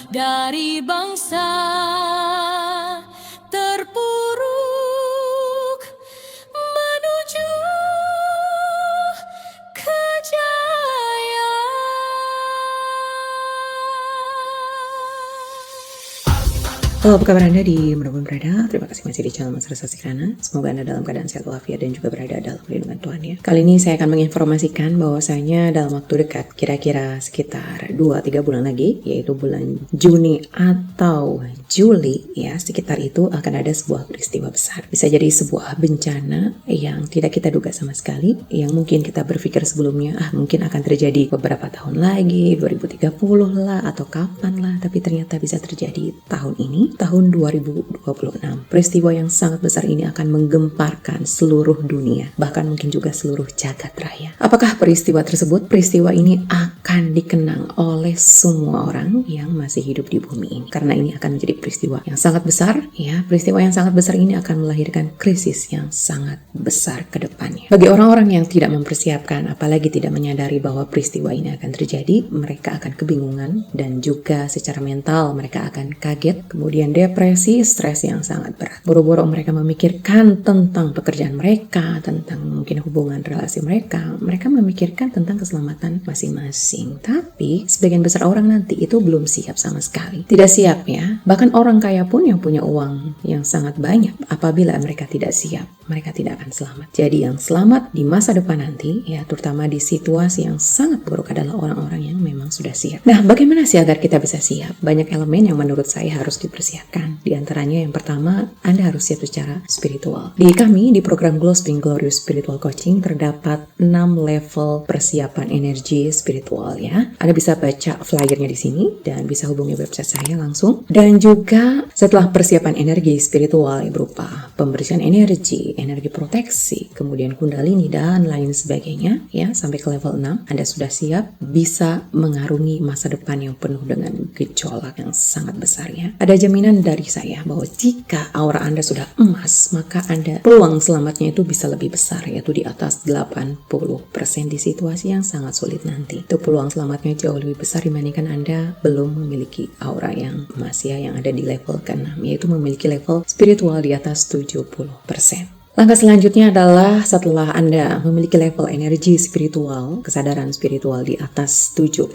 dari bangsa terpuruk menuju kejayaan. Halo, apa kabar Anda di Manapun Berada? Terima kasih masih di channel Mas Resa Sikrana. Semoga Anda dalam keadaan sehat walafiat dan juga berada dalam lindungan Tuhan ya. Kali ini saya akan menginformasikan bahwasanya dalam waktu dekat, kira-kira sekitar 2-3 bulan lagi, yaitu bulan Juni atau Juli ya, sekitar itu akan ada sebuah peristiwa besar. Bisa jadi sebuah bencana yang tidak kita duga sama sekali, yang mungkin kita berpikir sebelumnya, mungkin akan terjadi beberapa tahun lagi, 2030 lah, atau kapan lah, tapi ternyata bisa terjadi tahun ini, tahun 2026. Peristiwa yang sangat besar ini akan menggemparkan seluruh dunia, bahkan mungkin juga seluruh jagat raya. Apakah peristiwa tersebut? Peristiwa ini akan dikenang oleh semua orang yang masih hidup di bumi ini, karena ini akan menjadi peristiwa yang sangat besar ya. Peristiwa yang sangat besar ini akan melahirkan krisis yang sangat besar ke depannya. Bagi orang-orang yang tidak mempersiapkan, apalagi tidak menyadari bahwa peristiwa ini akan terjadi, mereka akan kebingungan dan juga secara mental mereka akan kaget, kemudian depresi, stres yang sangat berat. Boro-boro mereka memikirkan tentang pekerjaan mereka, tentang mungkin hubungan relasi mereka memikirkan tentang keselamatan masing-masing. Tapi sebagian besar orang nanti itu belum siap sama sekali. Tidak siap ya. Bahkan orang kaya pun yang punya uang yang sangat banyak, apabila mereka tidak siap, mereka tidak akan selamat. Jadi yang selamat di masa depan nanti ya, terutama di situasi yang sangat buruk, adalah orang-orang yang memang sudah siap. Nah, bagaimana sih agar kita bisa siap? Banyak elemen yang menurut saya harus dipersiapkan. Di antaranya yang pertama, Anda harus siap secara spiritual. Di kami, di program Glow Spring Glorious Spiritual Coaching, terdapat 6 level persiapan energi spiritual ya. Anda bisa baca flyernya di sini dan bisa hubungi website saya langsung. Dan juga setelah persiapan energi spiritual yang berupa pembersihan energi proteksi, kemudian kundalini dan lain sebagainya ya, sampai ke level 6, Anda sudah siap bisa mengarungi masa depan yang penuh dengan gejolak yang sangat besar ya. Ada jaminan dari saya bahwa jika aura Anda sudah emas, maka Anda peluang selamatnya itu bisa lebih besar, yaitu di atas 80% di situasi yang sangat sulit nanti. Itu peluang selamatnya jauh lebih besar dibandingkan Anda belum memiliki aura yang emas ya, yang ada di level ke-6, yaitu memiliki level spiritual di atas 70%. Langkah selanjutnya adalah setelah Anda memiliki level energi spiritual, kesadaran spiritual di atas 70%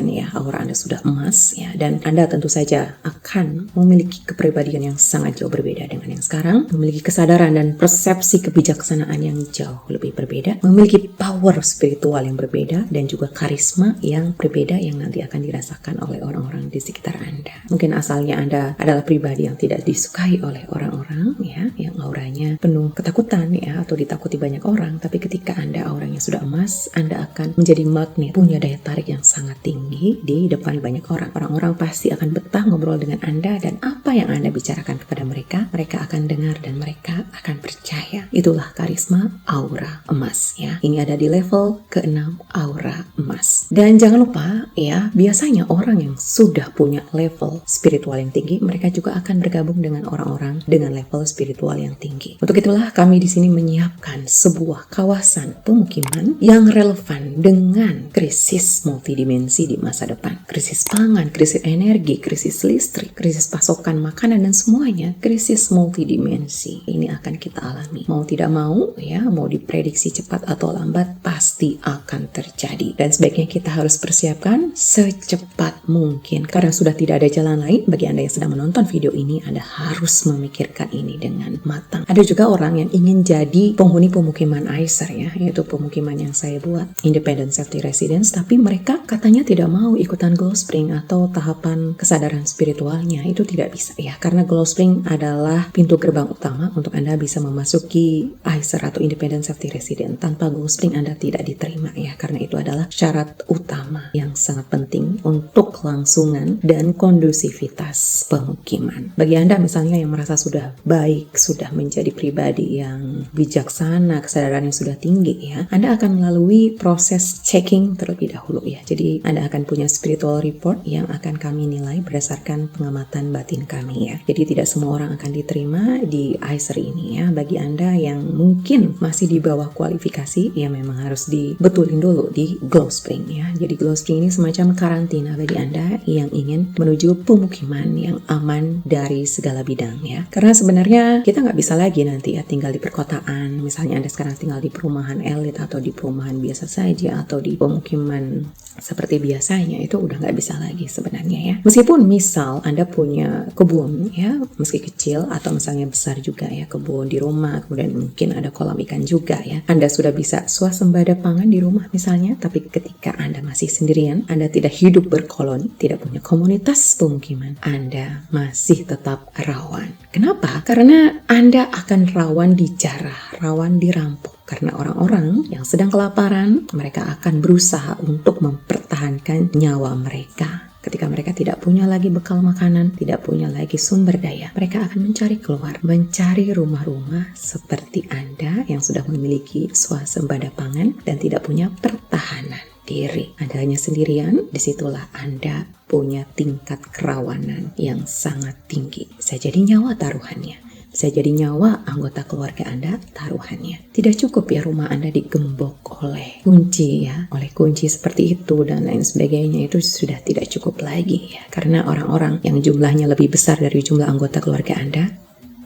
ya, aura Anda sudah emas ya, dan Anda tentu saja akan memiliki kepribadian yang sangat jauh berbeda dengan yang sekarang, memiliki kesadaran dan persepsi kebijaksanaan yang jauh lebih berbeda, memiliki power spiritual yang berbeda, dan juga karisma yang berbeda yang nanti akan dirasakan oleh orang-orang di sekitar Anda. Mungkin asalnya Anda adalah pribadi yang tidak disukai oleh orang-orang ya, yang auranya penuh ketakutan ya, atau ditakuti banyak orang, tapi ketika Anda auranya sudah emas, Anda akan menjadi magnet, punya daya tarik yang sangat tinggi di depan banyak orang. Orang-orang pasti akan betah ngobrol dengan Anda, dan apa yang Anda bicarakan kepada mereka, mereka akan dengar dan mereka akan percaya. Itulah karisma aura emas ya. Ini ada di level ke-6, aura emas. Dan jangan lupa ya, biasanya orang yang sudah punya level spiritual yang tinggi, mereka juga akan bergabung dengan orang-orang dengan level spiritual yang tinggi. Untuk itulah kami di sini menyiapkan sebuah kawasan pemukiman yang relevan dengan krisis multidimensi di masa depan. Krisis pangan, krisis energi, krisis listrik, krisis pasokan makanan, dan semuanya krisis multidimensi. Ini akan kita alami. Mau tidak mau ya, mau diprediksi cepat atau lambat, pasti akan terjadi. Dan sebaiknya kita harus persiapkan secepat mungkin. Karena sudah tidak ada jalan lain, bagi Anda yang sedang menonton video ini, Anda harus memikirkan ini dengan matang. Ada juga orang yang ingin jadi penghuni pemukiman AISR ya, yaitu pemukiman yang saya buat, Independent Safety Residence, tapi mereka katanya tidak mau ikutan Glow Spring atau tahapan kesadaran spiritualnya. Itu tidak bisa ya, karena Glow Spring adalah pintu gerbang utama untuk Anda bisa memasuki AISR atau Independent Safety Residence. Tanpa Glow Spring Anda tidak diterima ya, karena itu adalah syarat utama yang sangat penting untuk kelangsungan dan kondusivitas pemukiman. Bagi Anda misalnya yang merasa sudah baik, sudah menjadi pribadi yang bijaksana, kesadaran yang sudah tinggi ya, Anda akan melalui proses checking terlebih dahulu ya. Jadi Anda akan punya spiritual report yang akan kami nilai berdasarkan pengamatan batin kami ya. Jadi tidak semua orang akan diterima di ICER ini ya. Bagi Anda yang mungkin masih di bawah kualifikasi ya, memang harus dibetulin dulu di Glow Spring ya. Jadi Glow Spring ini semacam karantina bagi Anda yang ingin menuju pemukiman yang aman dari segala bidang ya. Karena sebenarnya kita nggak bisa lagi nanti ya tinggal di perkotaan. Misalnya Anda sekarang tinggal di perumahan elit atau di perumahan biasa saja atau di pemukiman seperti biasanya, itu udah nggak bisa lagi sebenarnya ya. Meskipun misal Anda punya kebun ya, meski kecil atau misalnya besar juga ya, kebun di rumah, kemudian mungkin ada kolam ikan juga ya. Anda sudah bisa swasembada pangan di rumah misalnya, tapi ketika Anda masih sendirian, Anda tidak hidup berkoloni, tidak punya komunitas pemukiman, Anda masih tetap rawan. Kenapa? Karena Anda akan rawan dijarah, rawan dirampok. Karena orang-orang yang sedang kelaparan, mereka akan berusaha untuk mempertahankan nyawa mereka. Ketika mereka tidak punya lagi bekal makanan, tidak punya lagi sumber daya, mereka akan mencari keluar, mencari rumah-rumah seperti Anda yang sudah memiliki swasembada pangan dan tidak punya pertahanan diri. Anda hanya sendirian, disitulah Anda punya tingkat kerawanan yang sangat tinggi. Bisa jadi nyawa taruhannya. Bisa jadi nyawa anggota keluarga Anda taruhannya. Tidak cukup ya rumah Anda digembok oleh kunci ya, oleh kunci seperti itu dan lain sebagainya, itu sudah tidak cukup lagi ya. Karena orang-orang yang jumlahnya lebih besar dari jumlah anggota keluarga Anda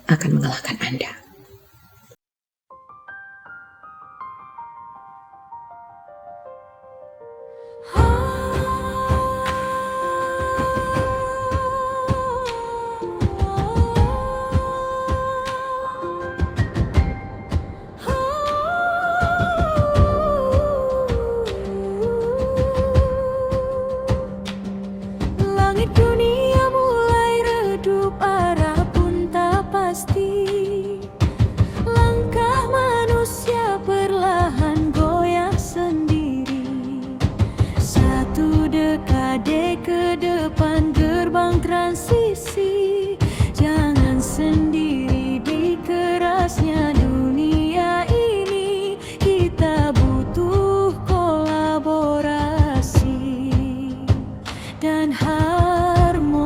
akan mengalahkan Anda. Langit dunia mulai redup, arah pun tak pasti. Langkah manusia perlahan goyah sendiri. Satu dekade ke depan gerbang transisi. Jangan sendiri di kerasnya dunia ini. Kita butuh kolaborasi dan harmoni.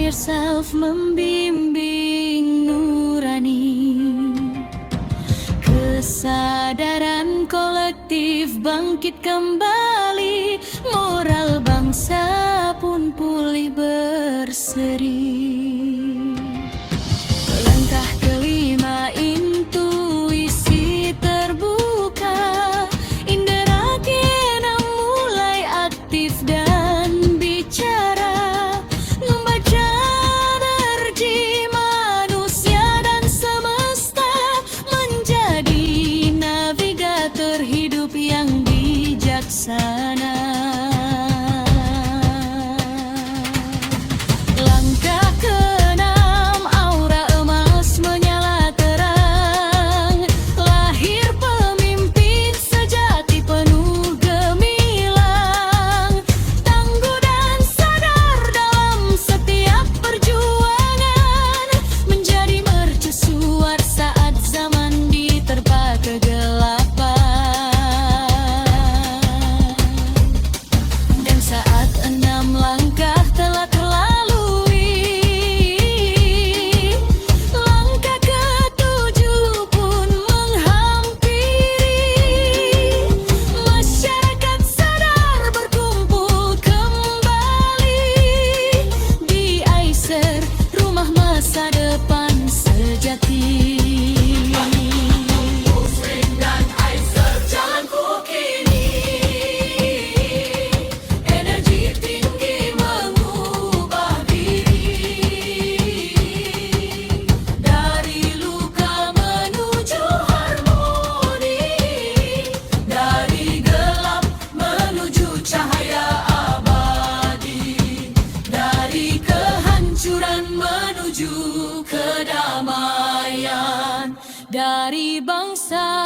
yourself membimbing nurani. Kesadaran kolektif bangkit kembali, moral bangsa pun pulih berseri. Langkah kelima, intuisi terbuka, indera keenam mulai aktif dan bicara, membaca energi manusia dan semesta, menjadi navigator hidup yang bijaksana. Langkah keenam, aura emas menyala terang, lahir pemimpin sejati penuh gemilang, tangguh dan sadar dalam setiap perjuangan, menjadi mercusuar saat zaman diterpa kegelapan. Dan saat 6 langkah telah terlalui, langkah ke-7 pun menghampiri. Masyarakat sadar berkumpul kembali di Aiser, rumah masa depan sejati. Jalanku kini, energi tinggi mengubah diri, dari luka menuju harmoni, dari gelap menuju cahaya abadi, dari kehancuran menuju kedamaian, dari bangsa